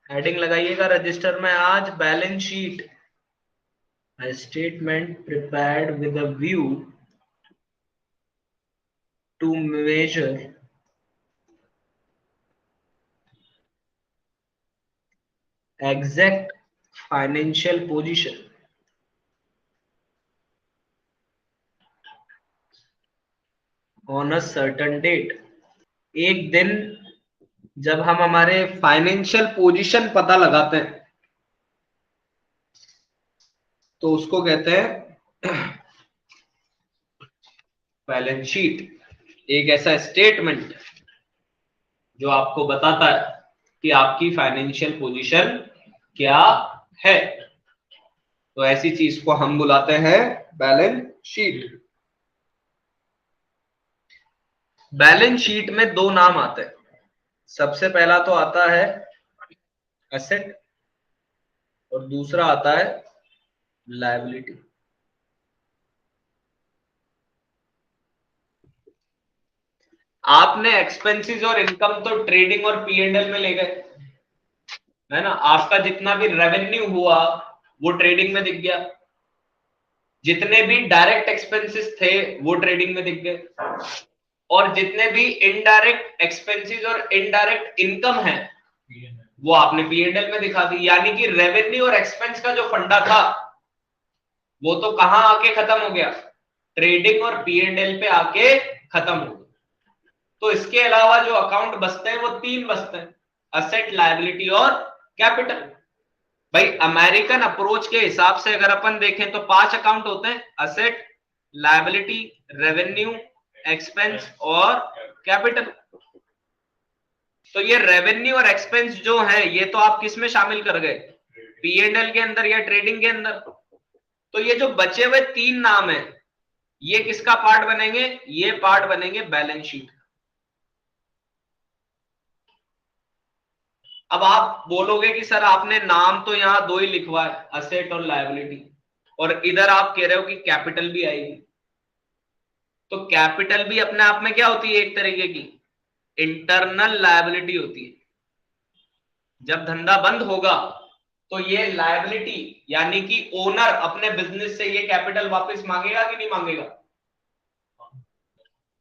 Heading लगाइएगा register में आज balance sheet statement prepared with a view to measure exact financial position on a certain date. एक दिन जब हम हमारे फाइनेंशियल पोजीशन पता लगाते हैं तो उसको कहते हैं बैलेंस शीट। एक ऐसा स्टेटमेंट जो आपको बताता है कि आपकी फाइनेंशियल पोजीशन क्या है, तो ऐसी चीज को हम बुलाते हैं बैलेंस शीट। बैलेंस शीट में दो नाम आते हैं। सबसे पहला तो आता है एसेट और दूसरा आता है लायबिलिटी। आपने एक्सपेंसेस और इनकम तो ट्रेडिंग और पीएनएल में ले गए, है ना। आपका जितना भी रेवेन्यू हुआ वो ट्रेडिंग में दिख गया, जितने भी डायरेक्ट एक्सपेंसेस थे वो ट्रेडिंग में दिख गए, और जितने भी इनडायरेक्ट एक्सपेंसेस और इनडायरेक्ट इनकम है वो आपने पीएनएल में दिखा दी। यानी कि रेवेन्यू और एक्सपेंस का जो फंडा था वो तो कहां आके खत्म हो गया, ट्रेडिंग और पीएनएल पे आके खत्म हो गया। तो इसके अलावा जो अकाउंट बचते हैं वो तीन बचते हैं, असेट, लायबिलिटी और कैपिटल। भाई अमेरिकन अप्रोच के हिसाब से अगर अपन देखें तो 5 अकाउंट होते हैं, असेट, लायबिलिटी, रेवेन्यू, एक्सपेंस और कैपिटल। तो ये रेवेन्यू और एक्सपेंस जो है ये तो आप किस में शामिल कर गए, पीएनएल के अंदर या ट्रेडिंग के अंदर। तो ये जो बचे हुए तीन नाम है ये किसका पार्ट बनेंगे, ये पार्ट बनेंगे बैलेंस शीट। अब आप बोलोगे कि सर आपने नाम तो यहां दो ही लिखवा है, असेट और लायबिलिटी, और इधर आप कह रहे हो कि कैपिटल भी आएगी। तो कैपिटल भी अपने आप में क्या होती है, एक तरीके की इंटरनल लायबिलिटी होती है। जब धंधा बंद होगा तो ये लायबिलिटी यानी कि ओनर अपने बिजनेस से ये कैपिटल वापस मांगेगा कि नहीं मांगेगा।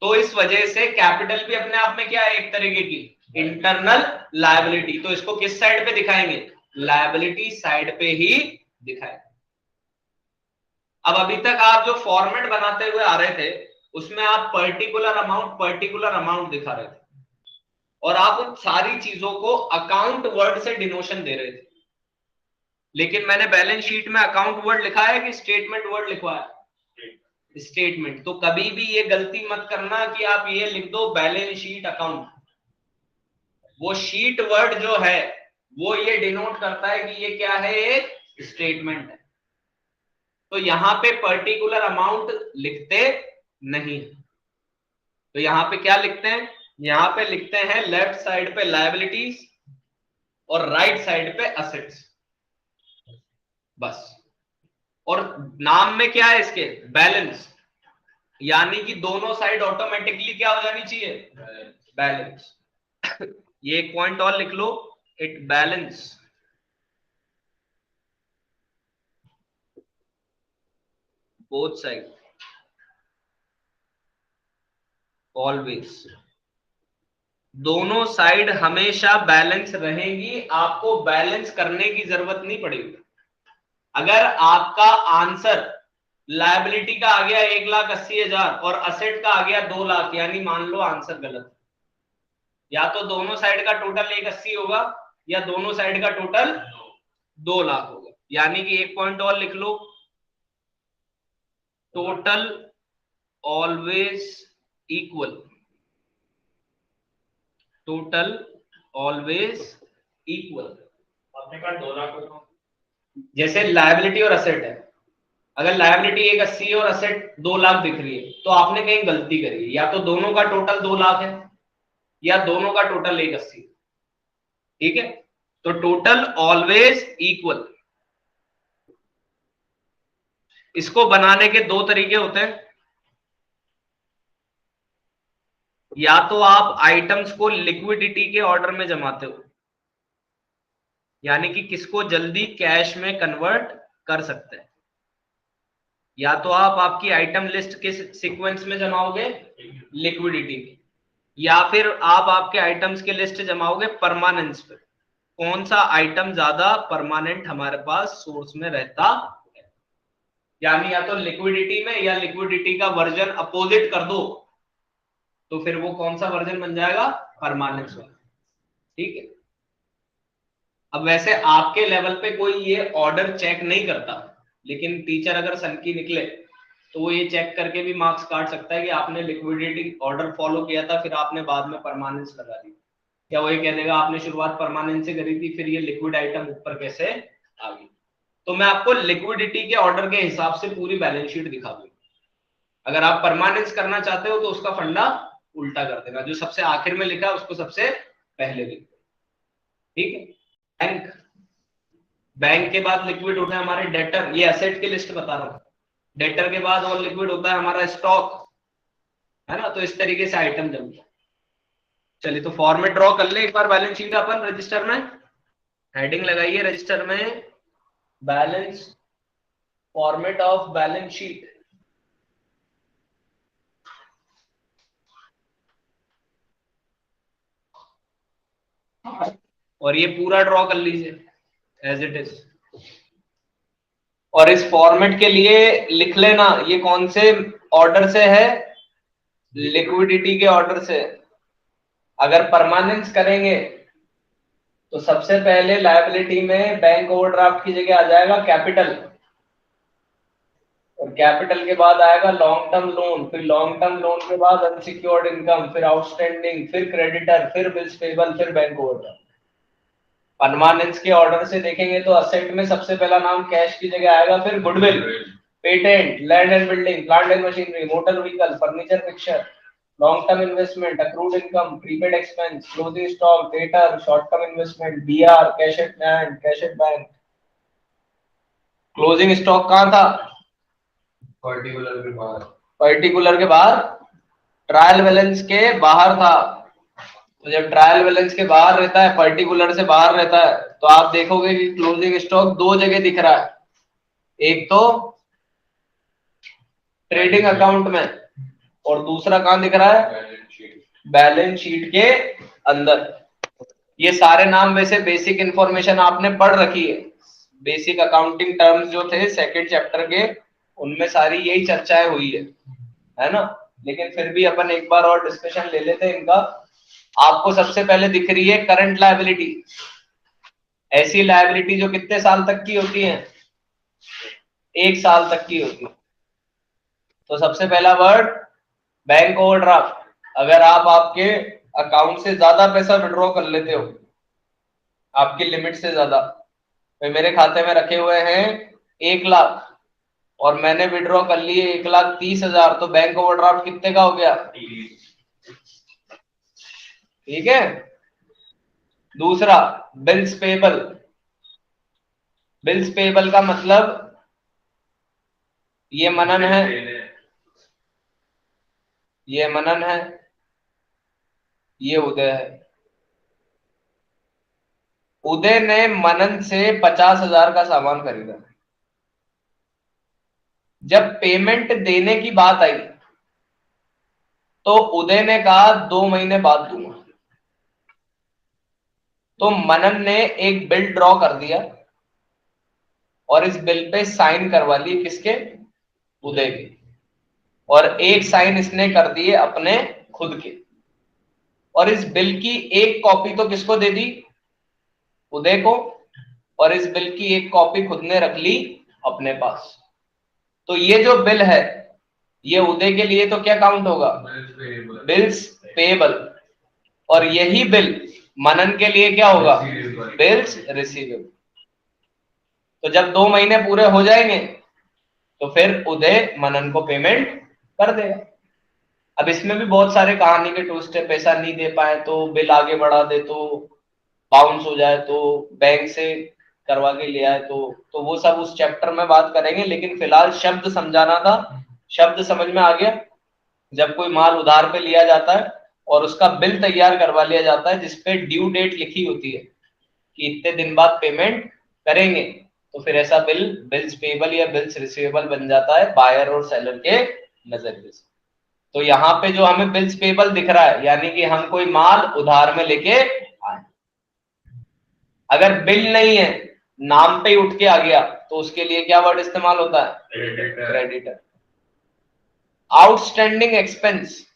तो इस वजह से कैपिटल भी अपने आप में क्या है, एक तरीके की इंटरनल लायबिलिटी। तो इसको किस साइड पे दिखाएंगे, लायबिलिटी साइड पे ही दिखाएंगे। अब अभी तक आप जो फॉर्मेट बनाते हुए आ रहे थे उसमें आप पर्टिकुलर अमाउंट दिखा रहे थे और आप उन सारी चीजों को अकाउंट वर्ड से डिनोशन दे रहे थे। लेकिन मैंने बैलेंस शीट में अकाउंट वर्ड लिखा है कि स्टेटमेंट वर्ड लिखवाया, स्टेटमेंट। तो कभी भी ये गलती मत करना कि आप ये लिख दो बैलेंस शीट अकाउंट। वो शीट वर्ड जो है वो ये डिनोट करता है कि ये क्या है, एक स्टेटमेंट है। तो यहां पे पर्टिकुलर अमाउंट लिखते नहीं। तो यहां पे क्या लिखते हैं, यहां पे लिखते हैं लेफ्ट साइड पे लायबिलिटीज और राइट साइड पे असेट्स, बस। और नाम में क्या है इसके, बैलेंस, यानी कि दोनों साइड ऑटोमेटिकली क्या हो जानी चाहिए, बैलेंस। ये एक पॉइंट और लिख लो, it balance both side always. दोनों साइड हमेशा बैलेंस रहेगी, आपको बैलेंस करने की जरूरत नहीं पड़ेगी। अगर आपका आंसर लायबिलिटी का आ गया 1,80,000 और असेट का आ गया 2 लाख, यानी मान लो आंसर गलत, या तो दोनों साइड का टोटल 180 होगा या दोनों साइड का टोटल 2 लाख होगा। यानी कि एक पॉइंट और लिख लो, total always equal, total always equal. आपने कहा 2 लाख, जैसे लायबिलिटी और असेट है, अगर लायबिलिटी 180 और असेट 2 लाख दिख रही है तो आपने कहीं गलती करी है, या तो दोनों का टोटल 2 लाख है या दोनों का टोटल 180। ठीक है, तो टोटल ऑलवेज इक्वल। इसको बनाने के दो तरीके होते हैं, या तो आप आइटम्स को लिक्विडिटी के ऑर्डर में जमाते हो, यानी कि किसको जल्दी कैश में कन्वर्ट कर सकते हैं। या तो आप आपकी आइटम लिस्ट किस सीक्वेंस में जमाओगे, लिक्विडिटी में, या फिर आप आपके आइटम्स की लिस्ट जमाओगे परमानेंस पे, कौन सा आइटम ज्यादा परमानेंट हमारे पास सोर्स में रहता है। यानी या तो लिक्विडिटी में या लिक्विडिटी का वर्जन अपोजिट कर दो तो फिर वो कौन सा वर्जन बन जाएगा, परमानेंस वाला। ठीक है। अब वैसे आपके लेवल पे कोई ये ऑर्डर चेक नहीं करता, लेकिन टीचर अगर सनकी निकले तो वो ये चेक करके भी मार्क्स काट सकता है कि आपने लिक्विडिटी ऑर्डर फॉलो किया था, फिर आपने बाद में परमानेंस लगा दी। क्या वो ये कह देगा आपने शुरुआत परमानेंस से करी थी, फिर ये लिक्विड आइटम ऊपर कैसे आ गई। तो मैं आपको लिक्विडिटी के ऑर्डर के हिसाब से पूरी बैलेंस शीट दिखा दूंगा। अगर आप परमानेंस करना चाहते हो तो उसका फंडा उल्टा कर देना, जो सबसे आखिर में लिखा है उसको सबसे पहले लिख दो। ठीक है। बैंक, बैंक के बाद लिक्विड होता है हमारे डेटर, ये एसेट की लिस्ट बता रहा हूं। डेटर के बाद और लिक्विड होता है हमारा स्टॉक, है ना। तो इस तरीके से आइटम जमता है। चलिए तो फॉर्मेट ड्रॉ कर ले एक बार बैलेंस शीट अपन रजिस्टर में। हेडिंग लगाइए रजिस्टर में, balance, format of balance sheet. और ये पूरा ड्रॉ कर लीजिए एज इट इज। और इस फॉर्मेट के लिए लिख लेना ये कौन से ऑर्डर से है, लिक्विडिटी के ऑर्डर से। अगर परमानेंस करेंगे तो सबसे पहले लायबिलिटी में बैंक ओवरड्राफ्ट की जगह आ जाएगा कैपिटल, और कैपिटल के बाद आएगा लॉन्ग टर्म लोन, फिर लॉन्ग टर्म लोन के बाद अनसिक्योर्ड इनकम, फिर आउटस्टैंडिंग, फिर क्रेडिटर, फिर बिल्स पेबल, फिर बैंक ओवरड्राफ्ट। परमानेंस के ऑर्डर से देखेंगे तो असेट में सबसे पहला नाम कैश की जगह आएगा, फिर goodwill, patent, land and building, plant and machinery, motor vehicle, furniture fixture, long term investment, accrued income, prepaid expense, closing stock, debtor, short term investment, BR, cash at hand, cash at bank. Closing stock कहां था, particular के बाहर, particular के बाहर, trial balance के बाहर था। तो जब ट्रायल बैलेंस के बाहर रहता है, पर्टिकुलर से बाहर रहता है, तो आप देखोगे कि क्लोजिंग स्टॉक दो जगह दिख रहा है, एक तो ट्रेडिंग अकाउंट में और दूसरा कहां दिख रहा है, बैलेंस शीट के अंदर। ये सारे नाम वैसे बेसिक इंफॉर्मेशन आपने पढ़ रखी है, बेसिक अकाउंटिंग टर्म्स जो थे सेकंड चैप्टर के, उनमें सारी यही चर्चाएं हुई है ना। लेकिन फिर भी अपन एक बार और डिस्कशन ले लेते हैं इनका। आपको सबसे पहले दिख रही है करंट लायबिलिटी, ऐसी लायबिलिटी जो कितने साल तक की होती है, 1 साल तक की होती है। तो सबसे पहला वर्ड बैंक ओवरड्राफ्ट। अगर आप आपके अकाउंट से ज्यादा पैसा विड्रॉ कर लेते हो, आपकी लिमिट से ज्यादा, तो मेरे खाते में रखे हुए हैं 1 लाख और मैंने विड्रॉ कर लिए 1,30,000, तो बैंक ओवरड्राफ्ट कितने का हो गया, ठीक है। दूसरा बिल्स पेबल। बिल्स पेबल का मतलब ये मनन है, ये मनन है, ये उदय है। उदय ने मनन से 50,000 का सामान खरीदा। जब पेमेंट देने की बात आई तो उदय ने कहा 2 महीने बाद दूंगा। तो मनन ने एक बिल ड्रॉ कर दिया और इस बिल पे साइन करवा लिए, किसके, उदय के, और एक साइन इसने कर दिए अपने खुद के। और इस बिल की एक कॉपी तो किसको दे दी, उदय को, और इस बिल की एक कॉपी खुद ने रख ली अपने पास। तो ये जो बिल है ये उदय के लिए तो क्या काउंट होगा, बिल्स पेएबल, और यही बिल मनन के लिए क्या होगा, बिल्स रिसीवेबल। तो जब 2 महीने पूरे हो जाएंगे तो फिर उदय मनन को पेमेंट कर देगा। अब इसमें भी बहुत सारे कहानी के ट्विस्ट है, पैसा नहीं दे पाए तो बिल आगे बढ़ा दे, तो बाउंस हो जाए, तो बैंक से करवा के ले आए, तो वो सब उस चैप्टर में बात करेंगे। लेकिन फिलहाल शब्द समझाना था, शब्द समझ में आ गया। जब कोई माल उधार पे लिया जाता है और उसका बिल तैयार करवा लिया जाता है जिसपे ड्यू डेट लिखी होती है, कि इतने दिन बाद पेमेंट करेंगे, तो फिर ऐसा बिल्स पेबल या बिल्स रिसीवेबल बन जाता है बायर और सेलर के नजरिए से। तो यहाँ पे जो हमें बिल्स पेबल दिख रहा है, यानी कि हम कोई माल उधार में लेके आए। अगर बिल नहीं है, नाम पे ही उठ के आ गया, तो उसके लिए क्या वर्ड इस्तेमाल होता है? Creditor. Outstanding expense,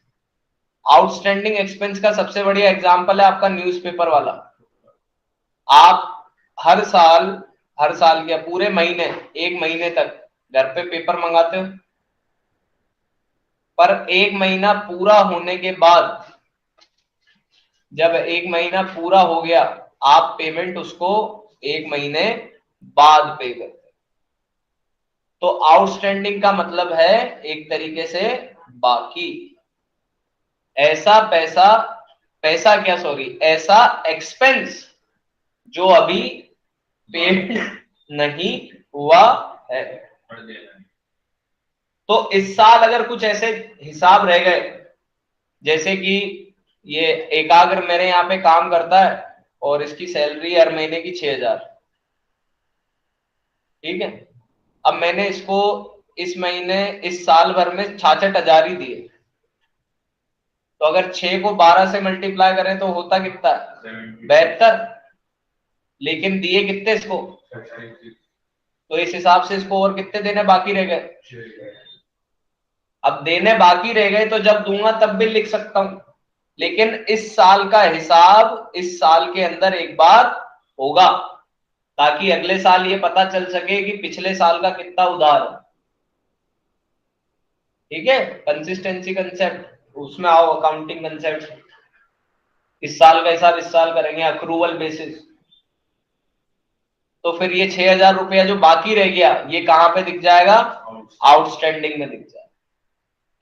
outstanding expense का सबसे बढ़िया एग्जांपल है आपका न्यूज़पेपर वाला। आप हर साल क्या पूरे महीने, एक महीने तक घर पे पेपर मंगाते हो, पर एक महीना पूरा होने के बाद, जब एक महीना पूरा हो गया, आप पेमेंट उसको एक महीने बाद पे करते। तो आउटस्टैंडिंग का मतलब है एक तरीके से बाकी। ऐसा ऐसा एक्सपेंस जो अभी पेड नहीं हुआ है। तो इस साल अगर कुछ ऐसे हिसाब रह गए, जैसे कि ये एकाग्र मेरे यहाँ पे काम करता है और इसकी सैलरी हर महीने की 6,000, ठीक है। अब मैंने इसको इस महीने इस साल भर में 66,000 ही दिए, तो अगर 6 को 12 से मल्टीप्लाई करें तो होता कितना? 72। लेकिन दिए कितने इसको? तो इस हिसाब से इसको और कितने देने बाकी रह गए? अब देने बाकी रह गए तो जब दूंगा तब भी लिख सकता हूं, लेकिन इस साल का हिसाब इस साल के अंदर एक बार होगा, ताकि अगले साल ये पता चल सके कि पिछले साल का कितना उधार है। ठीक है, कंसिस्टेंसी कंसेप्ट उसमें आओ, अकाउंटिंग कंसेप्ट। इस साल का हिसाब इस साल करेंगे अक्रूवल बेसिस। तो फिर ये 6,000 रुपया जो बाकी रह गया, ये कहां पे दिख जाएगा? आउटस्टैंडिंग में दिख जाएगा।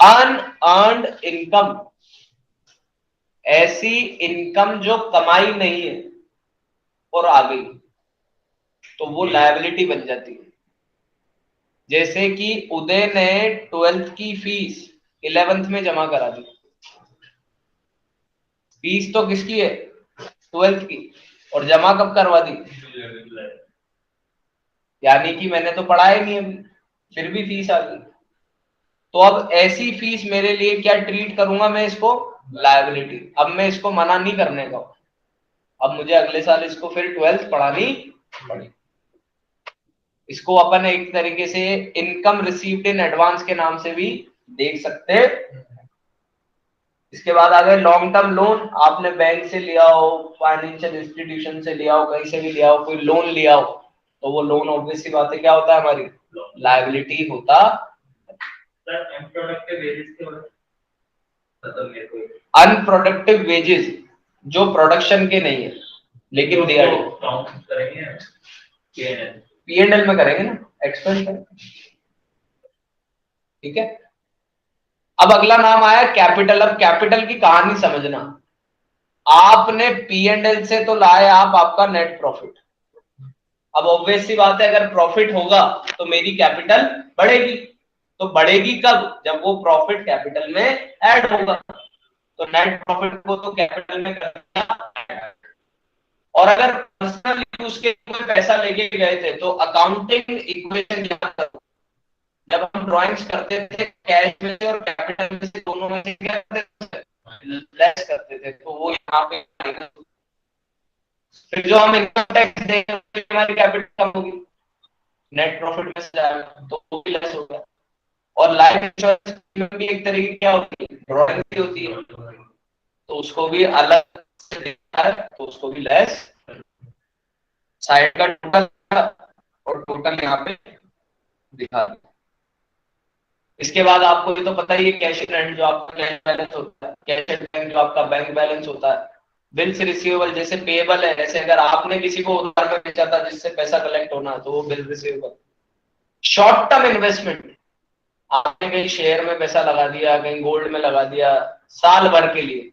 अनअर्न्ड इनकम, ऐसी इनकम जो कमाई नहीं है और आ गई, तो वो लायबिलिटी बन जाती है। जैसे कि उदय ने 12th की फीस 11th में जमा करा दी। फीस तो किसकी है? 12th की। और जमा कब करवा दी? यानी कि मैंने तो पढ़ा ही नहीं अभी, फिर भी फीस आ गई। तो अब ऐसी फीस मेरे लिए क्या ट्रीट करूंगा मैं इसको? लायबिलिटी। अब मैं इसको मना नहीं करने का, अब मुझे अगले साल इसको फिर 12th पढ़ानी पड़ेगी। इसको अपन एक तरीके से इनकम रिसीव्ड इन एडवांस के नाम से भी देख सकते हैं। इसके बाद आ गए लॉन्ग टर्म लोन। आपने बैंक से लिया हो, फाइनेंशियल इंस्टीट्यूशन से लिया हो, कहीं से भी लिया हो, कोई लोन लिया हो, तो वो लोन ऑब्वियस सी बात है क्या होता है? हमारी लायबिलिटी होता। अनप्रोडक्टिव वेजेस जो प्रोडक्शन के नहीं है लेकिन दिया P&L में करेंगे ना, एक्सपेंस है। ठीक है, अब अगला नाम आया कैपिटल। अब कैपिटल की कहानी समझना। आपने P&L से तो लाए आप आपका नेट प्रॉफिट। अब ऑब्वियस सी बात है, अगर प्रॉफिट होगा तो मेरी कैपिटल बढ़ेगी। तो बढ़ेगी कब? जब वो प्रॉफिट कैपिटल में ऐड होगा। तो नेट प्रॉफिट को तो कैपिटल में करना। और अगर पर्सनल यूज के कोई पैसा लेके गए थे तो अकाउंटिंग इक्वेशन याद करो। जब हम ड्राइंग्स करते थे कैश में से और कैपिटल में से, दोनों में से क्या करते थे? लेस करते थे। तो वो यहाँ पे फिर जो हम इनकम टैक्स देंगे हमारी कैपिटल कम होगी, नेट प्रॉफिट में से जाएगा, तो वो भी लेस होगा। और लाइफ इंश्योरेंस में भी एक तरीके की क्या होती है? ड्राइंग होती है, तो उसको भी अलग से देना है, तो उसको भी लेस साइड का टोटल और टोटल यहाँ पे दिखा। इसके बाद आपको भी तो पता ही है कैश इन हैंड जो आपका कैश बैलेंस होता है, कैश इन बैंक जो आपका बैंक बैलेंस होता है। बिल्स रिसीवेबल जैसे पेएबल है, जैसे अगर आपने किसी को उधार में बेचा था जिससे पैसा कलेक्ट होना, तो वो bill receivable. Short term investment, आपने कहीं शेयर में पैसा लगा दिया, कहीं गोल्ड में लगा दिया साल भर के लिए,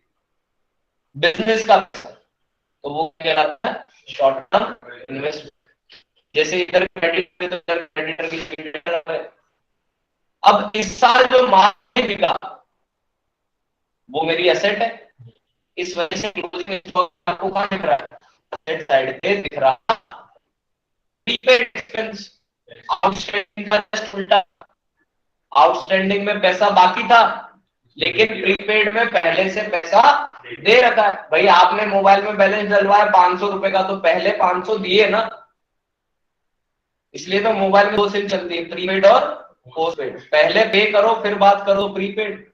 बिजनेस का पैसा, तो वो कहलाता है शॉर्ट टर्म इन्वेस्टमेंट। जैसे इधर क्रेडिट तो इधर क्रेडिटर की क्रेडिटर है। अब इस साल जो माल बिका वो मेरी एसेट है, इस वजह से आपको कहां दिख रहा है? Asset side. पहले दिख रहा प्रीपेड एक्सपेंस, आउटस्टैंडिंग का जस्ट उल्टा। आउटस्टैंडिंग में पैसा बाकी था, लेकिन प्रीपेड में पहले से पैसा दे रखा है। भाई आपने मोबाइल में बैलेंस डलवाया 500 रुपए का, तो पहले 500 दिए ना, इसलिए तो मोबाइल में दो सिम चलती है, प्रीपेड और पोस्टपेड। पहले पे करो फिर बात करो प्रीपेड,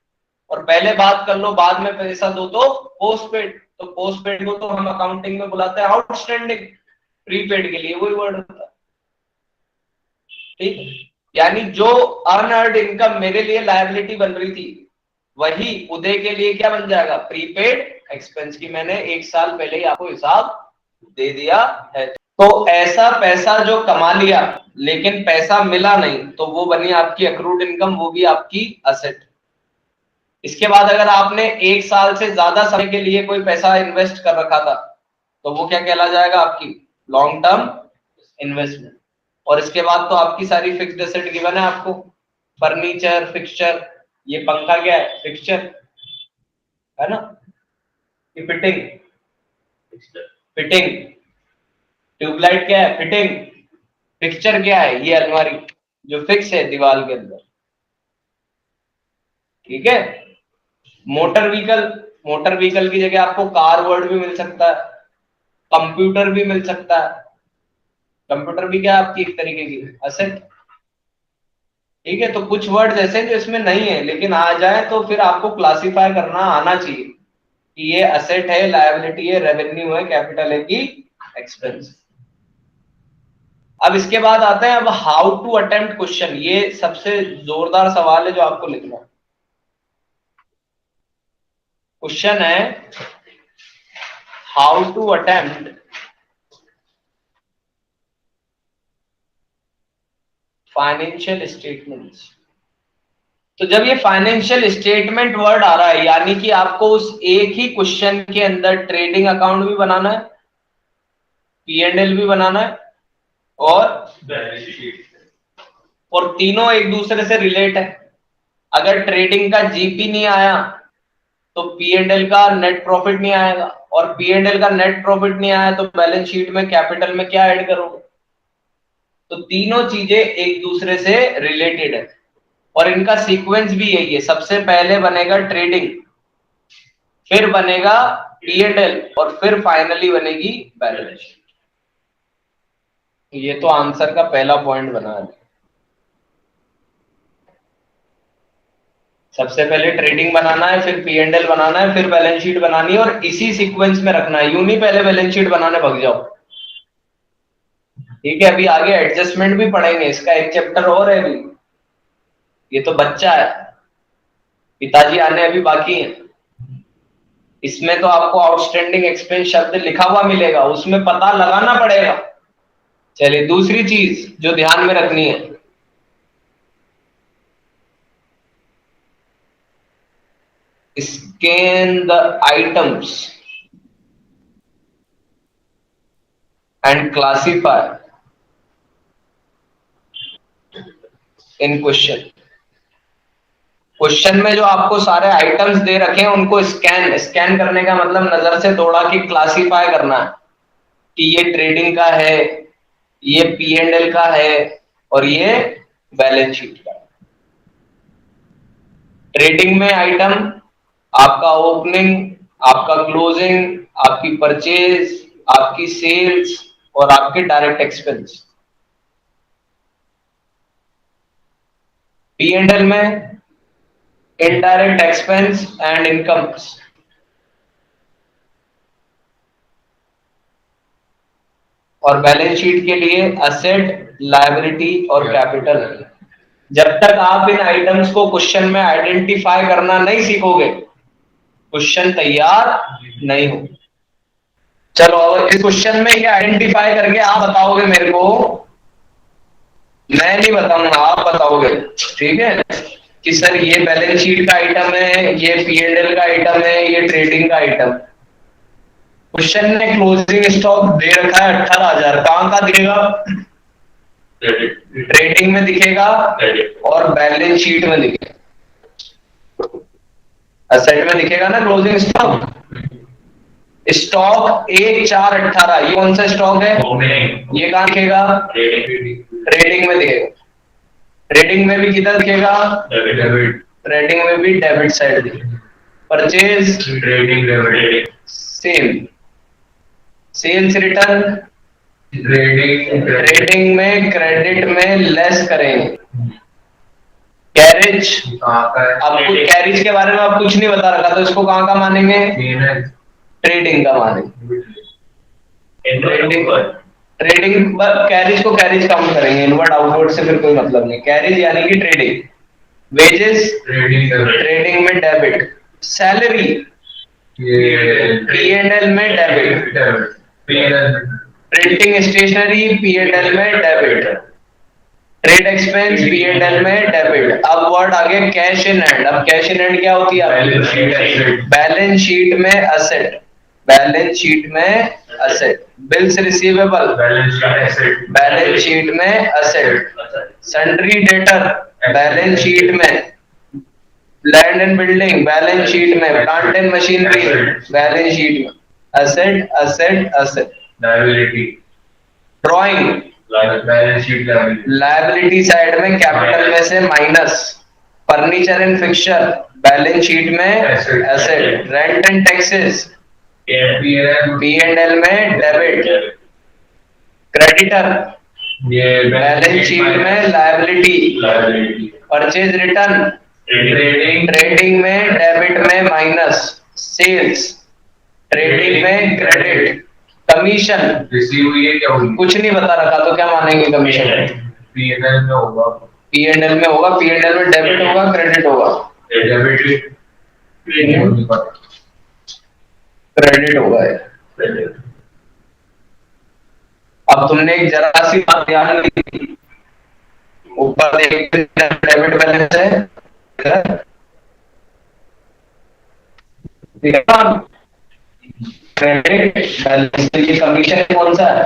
और पहले बात कर लो बाद में पैसा दो तो पोस्टपेड। तो पोस्टपेड को तो हम अकाउंटिंग में बुलाते हैं आउटस्टैंडिंग, प्रीपेड के लिए वही वर्ड होता है। ठीक है, यानी जो अनअर्न्ड इनकम मेरे लिए लायबिलिटी बन रही थी, वही उदय के लिए क्या बन जाएगा, प्रीपेड एक्सपेंस की मैंने एक साल पहले ही आपको हिसाब दे दिया है। तो ऐसा पैसा जो कमा लिया लेकिन पैसा मिला नहीं, तो वो बनी आपकी अक्रूड इनकम, वो भी आपकी असेट। इसके बाद अगर आपने एक साल से ज्यादा समय के लिए कोई पैसा इन्वेस्ट कर रखा था, तो वो क्या कहला जाएगा, आपकी लॉन्ग टर्म इन्वेस्टमेंट। और इसके बाद तो आपकी सारी फिक्स्ड एसेट गिवन है आपको, फर्नीचर, फिक्सचर, ये पंखा क्या है, फिक्सचर है ना, ये फिटिंग, फिटिंग, ट्यूबलाइट क्या है, फिटिंग, फिक्सचर क्या है, ये अलमारी जो फिक्स है दीवार के अंदर। ठीक है, मोटर व्हीकल, मोटर व्हीकल की जगह आपको कार वर्ड भी मिल सकता है, कंप्यूटर भी मिल सकता है। कंप्यूटर भी क्या है, आपकी एक तरीके की असेट। ठीक है, तो कुछ वर्ड ऐसे जो इसमें नहीं है लेकिन आ जाए तो फिर आपको क्लासिफाई करना आना चाहिए कि ये असेट है, लायबिलिटी है, रेवेन्यू है, कैपिटल है कि एक्सपेंस। अब इसके बाद आते हैं अब हाउ टू अटेम्प्ट क्वेश्चन। ये सबसे जोरदार सवाल है जो आपको लिखना है। क्वेश्चन है how to attempt financial statements. तो जब ये फाइनेंशियल स्टेटमेंट वर्ड आ रहा है, यानी कि आपको उस एक ही क्वेश्चन के अंदर ट्रेडिंग अकाउंट भी बनाना है, P&L भी बनाना है, और तीनों एक दूसरे से रिलेट है। अगर ट्रेडिंग का जीपी नहीं आया तो P&L का नेट प्रॉफिट नहीं आएगा, और P&L का नेट प्रॉफिट नहीं आया तो बैलेंस शीट में कैपिटल में क्या ऐड करोगे। तो तीनों चीजें एक दूसरे से रिलेटेड है, और इनका सीक्वेंस भी यही है। सबसे पहले बनेगा ट्रेडिंग, फिर बनेगा P&L, और फिर फाइनली बनेगी बैलेंस शीट। ये तो आंसर का पहला पॉइंट बना है। सबसे पहले ट्रेडिंग बनाना है, फिर P&L बनाना है, फिर बैलेंस शीट बनानी है, और इसी सीक्वेंस में रखना है। यूं नहीं पहले बैलेंस शीट बनाने भग जाओ। ठीक है, अभी आगे एडजस्टमेंट भी पढ़ेंगे, इसका एक चैप्टर और है अभी। ये तो बच्चा है, पिताजी आने अभी बाकी है। इसमें तो आपको आउटस्टैंडिंग एक्सपेंस शब्द लिखा हुआ मिलेगा, उसमें पता लगाना पड़ेगा। चलिए, दूसरी चीज जो ध्यान में रखनी है, scan the items and classify in question। Question में जो आपको सारे आइटम्स दे रखे हैं उनको स्कैन करने का मतलब नजर से दौड़ा के क्लासिफाई करना है कि ये ट्रेडिंग का है, ये P&L का है, और ये बैलेंस शीट का। ट्रेडिंग में आइटम आपका ओपनिंग, आपका क्लोजिंग, आपकी परचेज, आपकी सेल्स, और आपके डायरेक्ट एक्सपेंस। P&L में इनडायरेक्ट एक्सपेंस एंड इनकम्स। और बैलेंस शीट के लिए असेट, लायबिलिटी और कैपिटल। जब तक आप इन आइटम्स को क्वेश्चन में आइडेंटिफाई करना नहीं सीखोगे, क्वेश्चन तैयार नहीं हो। चलो, अब इस क्वेश्चन में ये आइडेंटिफाई करके आप बताओगे मेरे को, मैं नहीं बताऊंगा, आप बताओगे। ठीक है, कि सर ये बैलेंस शीट का आइटम है, ये P&L का आइटम है, ये ट्रेडिंग का आइटम। क्वेश्चन ने क्लोजिंग स्टॉक दे रखा है 18,000, कहां का दिखेगा, ट्रेडिंग में दिखेगा और बैलेंस शीट में दिखेगा, असेट में दिखेगा ना क्लोजिंग स्टॉक। स्टॉक 1,4,18 ये कौन सा स्टॉक है? ये कहाँ दिखेगा? ट्रेडिंग में दिखेगा। ट्रेडिंग में भी किधर दिखेगा? ट्रेडिंग में भी डेबिट साइड दिखेगा। Purchase same. Sales return trading में क्रेडिट में लेस करेंगे। कैरेज आपको कैरेज के बारे में आप कुछ नहीं बता रखा तो इसको कहाँ का मानेंगे? ट्रेडिंग का मानेंगे। ट्रेडिंग कैरेज को कैरेज काउंट करेंगे, इनवर्ड आउटवर्ड से फिर कोई मतलब नहीं। कैरेज यानी कि ट्रेडिंग। वेजेस ट्रेडिंग में डेबिट। सैलरी P&L में डेबिट। प्रिंटिंग स्टेशनरी P&L में डेबिट। ट्रेड एक्सपेंस P&L में डेबिट। अब वर्ड आ गया कैश इन हैंड। अब कैश इन हैंड क्या होती है? बैलेंस शीट में असेट। बैलेंस शीट में asset. Bills receivable balance sheet में asset. Sundry debtor balance sheet में। Land and building balance sheet में। Plant and machinery balance sheet में। Asset asset asset. Drawing liability side में capital में से minus. Furniture and fixture balance sheet में asset. Rent and taxes P&L में debit. Creditor balance sheet में liability. Purchase return trading में debit में minus. Sales trading में क्रेडिट। कमीशन रिसीव हुई है क्या हुई? कुछ नहीं बता रखा तो क्या मानेंगे कमीशन? P&L में होगा। P&L में होगा। P&L में डेबिट होगा क्रेडिट होगा? डेबिट क्रेडिट होगा। अब तुमने एक जरा सी बात ध्यान दी, ऊपर डेबिट बैलेंस है क्रेडिट बैलेंस। ये कमीशन कौन सा है?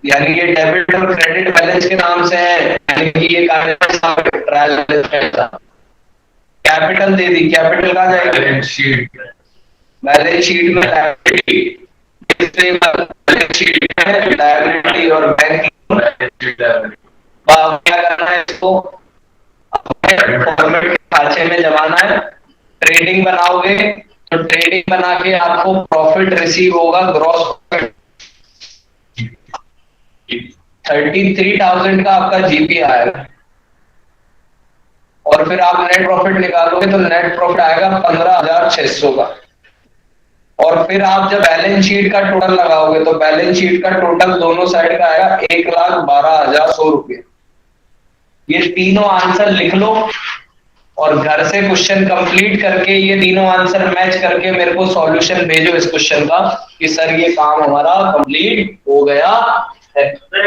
यानी ये डेबिट और क्रेडिट बैलेंस के नाम से है, यानी कि ये ट्रायल बैलेंस। कैपिटल दे दी। कैपिटल कहाँ जाएगा? Balance sheet. बैलेंस शीट में लायबिलिटी। बैलेंस शीट में लायबिलिटी और बैंक क्या करना है? इसको फॉर्मेट के खांचे में जमाना है। ट्रेडिंग बनाओगे तो ट्रेडिंग बना के आपको प्रॉफिट रिसीव होगा। ग्रॉस 33,000 का आपका जीपी आएगा और फिर आप नेट प्रॉफिट निकालोगे तो नेट प्रॉफिट आएगा 15,600 का। और फिर आप जब बैलेंस शीट का टोटल लगाओगे तो बैलेंस शीट का टोटल दोनों साइड का आएगा 1,12,100 रुपये। ये तीनों आंसर लिख लो और घर से क्वेश्चन कंप्लीट करके ये तीनों आंसर मैच करके मेरे को सॉल्यूशन भेजो इस क्वेश्चन का कि सर ये काम हमारा कंप्लीट हो गया है।